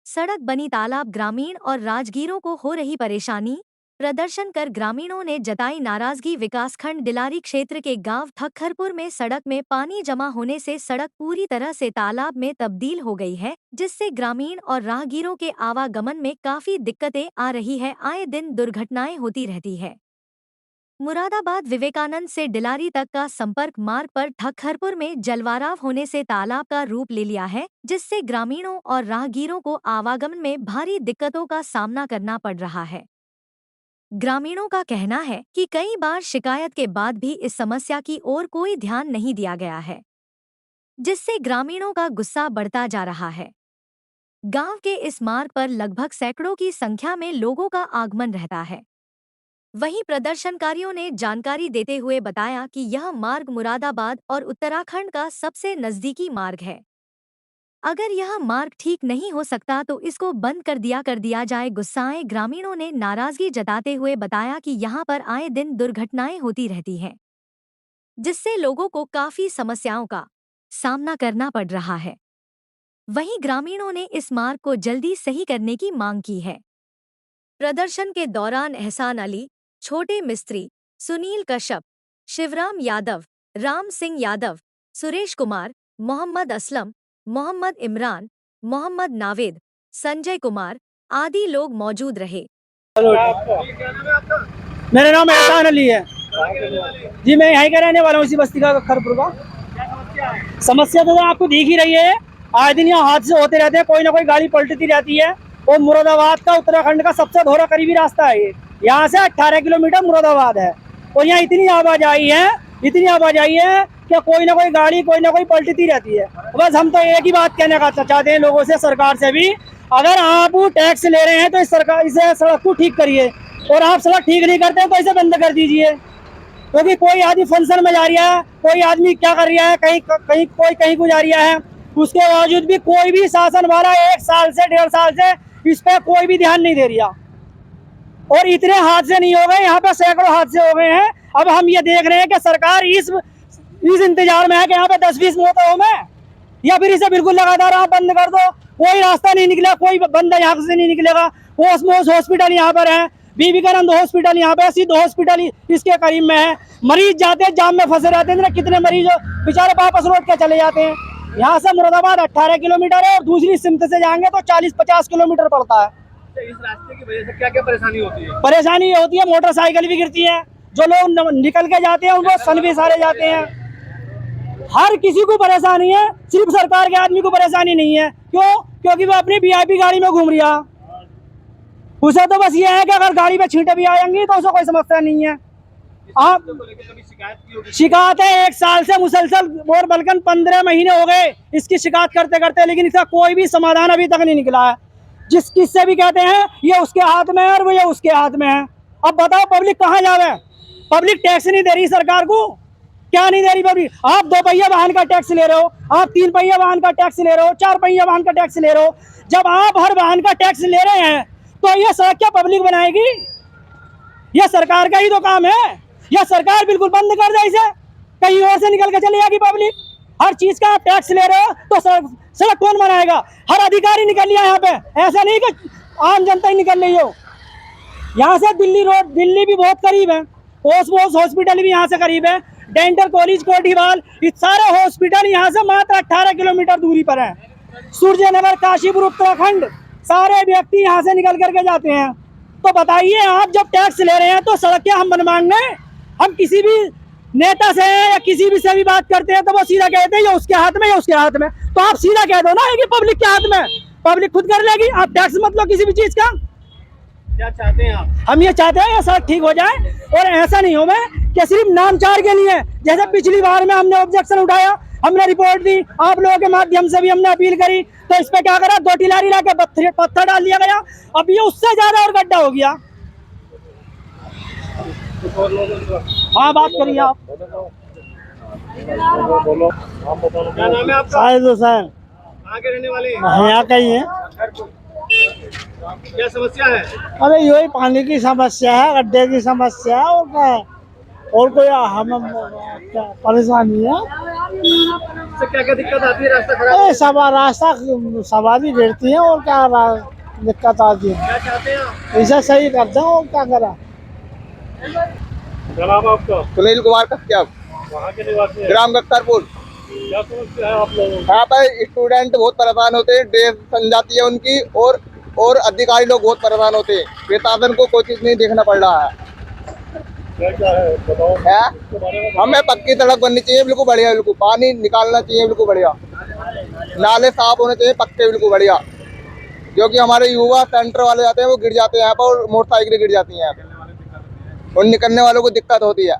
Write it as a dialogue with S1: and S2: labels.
S1: सड़क बनी तालाब, ग्रामीण और राजगीरों को हो रही परेशानी। प्रदर्शन कर ग्रामीणों ने जताई नाराजगी। विकासखंड डिलारी क्षेत्र के गांव ठक्खरपुर में सड़क में पानी जमा होने से सड़क पूरी तरह से तालाब में तब्दील हो गई है, जिससे ग्रामीण और राहगीरों के आवागमन में काफी दिक्कतें आ रही है। आए दिन दुर्घटनाएं होती रहती है। मुरादाबाद विवेकानंद से डिलारी तक का संपर्क मार्ग पर ठक्खरपुर में जलवाराव होने से तालाब का रूप ले लिया है, जिससे ग्रामीणों और राहगीरों को आवागमन में भारी दिक्कतों का सामना करना पड़ रहा है। ग्रामीणों का कहना है कि कई बार शिकायत के बाद भी इस समस्या की ओर कोई ध्यान नहीं दिया गया है, जिससे ग्रामीणों का गुस्सा बढ़ता जा रहा है। गांव के इस मार्ग पर लगभग सैकड़ों की संख्या में लोगों का आगमन रहता है। वहीं प्रदर्शनकारियों ने जानकारी देते हुए बताया कि यह मार्ग मुरादाबाद और उत्तराखंड का सबसे नजदीकी मार्ग है। अगर यह मार्ग ठीक नहीं हो सकता तो इसको बंद कर दिया जाए। गुस्साए ग्रामीणों ने नाराजगी जताते हुए बताया कि यहां पर आए दिन दुर्घटनाएं होती रहती हैं, जिससे लोगों को काफी समस्याओं का सामना करना पड़ रहा है। वहीं ग्रामीणों ने इस मार्ग को जल्दी सही करने की मांग की है। प्रदर्शन के दौरान एहसान अली, छोटे मिस्त्री, सुनील कश्यप, शिवराम यादव, राम सिंह यादव, सुरेश कुमार, मोहम्मद असलम, मोहम्मद इमरान, मोहम्मद नावेद, संजय कुमार आदि लोग मौजूद रहे।
S2: मेरा नाम एहसान अली है जी। मैं यहीं का रहने वाला हूँ, इसी बस्ती का, खरपुर का। समस्या तो आपको दिख ही रही है। आए दिन यहाँ हादसे होते रहते हैं, कोई ना कोई गाड़ी पलटती रहती है। और मुरादाबाद का, उत्तराखंड का सबसे दोहरा करीबी रास्ता है ये। यहाँ से 18 किलोमीटर मुरादाबाद है और यहाँ इतनी आवाजाही है कि कोई ना कोई गाड़ी, कोई ना कोई पलटती रहती है। बस हम तो एक ही बात कहने का चाहते हैं लोगों से, सरकार से भी, अगर आप टैक्स ले रहे हैं तो इस सड़क को ठीक करिए, और आप सड़क ठीक नहीं करते हैं तो इसे बंद कर दीजिए। क्योंकि कोई आदमी फंक्शन में जा रहा है, कोई आदमी क्या कर रहा है, कहीं को जा रहा है, उसके बावजूद भी कोई भी शासन वाला 1 साल से 1.5 साल से इस पे कोई भी ध्यान नहीं दे रहा। और इतने हादसे नहीं हो गए, यहाँ पे सैकड़ों हादसे हो गए हैं। अब हम ये देख रहे हैं कि सरकार इस इंतजार में है कि यहाँ पे 10-20 मौतें हो में, या फिर इसे बिल्कुल लगातार आप बंद कर दो। कोई रास्ता नहीं निकला, कोई बंदा यहाँ से नहीं निकलेगा। ओस्मोस हॉस्पिटल यहाँ पर है, विवेकानंद हॉस्पिटल यहाँ पे, सिद्ध हॉस्पिटल इसके करीब में है। मरीज जाते हैं, जाम में फंसे रहते हैं, कितने मरीज बेचारे वापस लौट के चले जाते हैं। यहाँ से मुरादाबाद 18 किलोमीटर है और दूसरी सिमत से जाएंगे तो 40-50 किलोमीटर पड़ता है।
S3: इस रास्ते की वजह से क्या क्या परेशानी होती है?
S2: परेशानी ये होती है, मोटरसाइकिल भी गिरती है, जो लोग निकल के जाते हैं उनको सन भी सारे जाते हैं। हर किसी को परेशानी है, सिर्फ सरकार के आदमी को परेशानी नहीं है। क्यों? क्योंकि वो अपनी वीआईपी गाड़ी में घूम रहा। उसे तो बस ये है कि अगर गाड़ी में छींटे भी आएंगी तो उसे कोई समस्या नहीं है। आप शिकायत है 1 साल से मुसलसल, और बल्कि 15 महीने हो गए इसकी शिकायत करते करते, लेकिन इसका कोई भी समाधान अभी तक नहीं निकला है। जिस किससे भी कहते हैं ये उसके हाथ में है और वो ये उसके हाथ में है। अब बताओ पब्लिक कहाँ जावे? पब्लिक टैक्स नहीं दे रही सरकार को, क्या नहीं दे रही पब्लिक? आप 2 पहिया वाहन का टैक्स ले रहे हो, आप 3 पहिया वाहन का टैक्स ले रहे हो, 4 पहिया वाहन का टैक्स ले रहे हो। जब आप हर वाहन का टैक्स ले रहे हैं तो ये सड़क क्या पब्लिक बनाएगी? यह सरकार का ही तो काम है। यह सरकार बिल्कुल बंद कर दे इसे, कहीं और से निकल के चले जाएगी पब्लिक। हर चीज का आप टैक्स ले रहे हो तो सड़क कौन बनाएगा? हर अधिकारी निकल लिया यहाँ पे, ऐसा नहीं कि आम जनता ही निकल रही हो। यहाँ से दिल्ली रोड, दिल्ली भी बहुत करीब है, ओस्मोस हॉस्पिटल भी यहाँ से करीब है, डेंटल कॉलेज कोठीवाल, ये सारे हॉस्पिटल यहाँ से मात्र 18 किलोमीटर दूरी पर है। सूर्यनगर, काशीपुर, उत्तराखंड, सारे व्यक्ति यहाँ से निकल करके जाते हैं। तो बताइए, आप जब टैक्स ले रहे हैं तो सड़क क्या हम बनवाएंगे? हम किसी भी नेता से या किसी भी से भी बात करते हैं तो वो सीधा कहते हैं ये उसके हाथ में, या उसके हाथ में। तो आप सीधा कह दो ना कि पब्लिक के हाथ में, पब्लिक खुद कर लेगी। आप टैक्स मत लो किसी भी चीज का।
S3: क्या चाहते हैं आप?
S2: हम ये चाहते हैं ये सड़क ठीक हो जाए, और ऐसा नहीं हो मैं कि सिर्फ नामचार के लिए, जैसे पिछली बार में हमने ऑब्जेक्शन उठाया, हमने रिपोर्ट दी, आप लोगों के माध्यम से भी हमने अपील करी, तो इस पे क्या करा, 2 टिलारी ला के पत्थर डाल दिया गया। अब ये उससे ज्यादा और गड्ढा हो गया। हाँ, बात करिए आप।
S3: क्या नाम है आपका?
S2: शाहिद हुसैन।
S3: कहाँ के रहने वाले?
S2: यहाँ का ही है।
S3: क्या समस्या है?
S2: अरे यही पानी की समस्या है, गड्ढे की समस्या है, और क्या है? और कोई हम परेशानी है।
S3: इससे क्या क्या दिक्कत आती है? रास्ता खराब है।
S2: सब रास्ता सवारी गिरती है और क्या दिक्कत आती है।
S3: क्या चाहते हैं आप?
S2: ऐसा सही करते हैं और क्या करा।
S3: क्या नाम है आपका?
S4: सुनील कुमार कश्यप,
S3: वहाँ के निवासी हैं।
S4: ग्राम गख्तरपुर।
S3: क्या समस्या है आप लोगों को?
S4: यहाँ पर स्टूडेंट बहुत परेशान होते हैं, ड्रेस सन जाती है उनकी, और अधिकारी लोग बहुत परेशान होते हैं। प्रशासन को कोई चीज नहीं देखना पड़ रहा है।
S3: क्या है बताओ
S4: है
S3: इसके बारे में।
S4: हमें पक्की सड़क बननी चाहिए, बिल्कुल बढ़िया, बिल्कुल पानी निकालना चाहिए, बिल्कुल बढ़िया, नाले साफ होने चाहिए पक्के, बिल्कुल बढ़िया। जो कि हमारे युवा सेंटर वाले जाते हैं वो गिर जाते हैं यहाँ पर, और मोटरसाइकिलें गिर जाती हैं यहाँ पर, और निकलने वालों को दिक्कत होती है।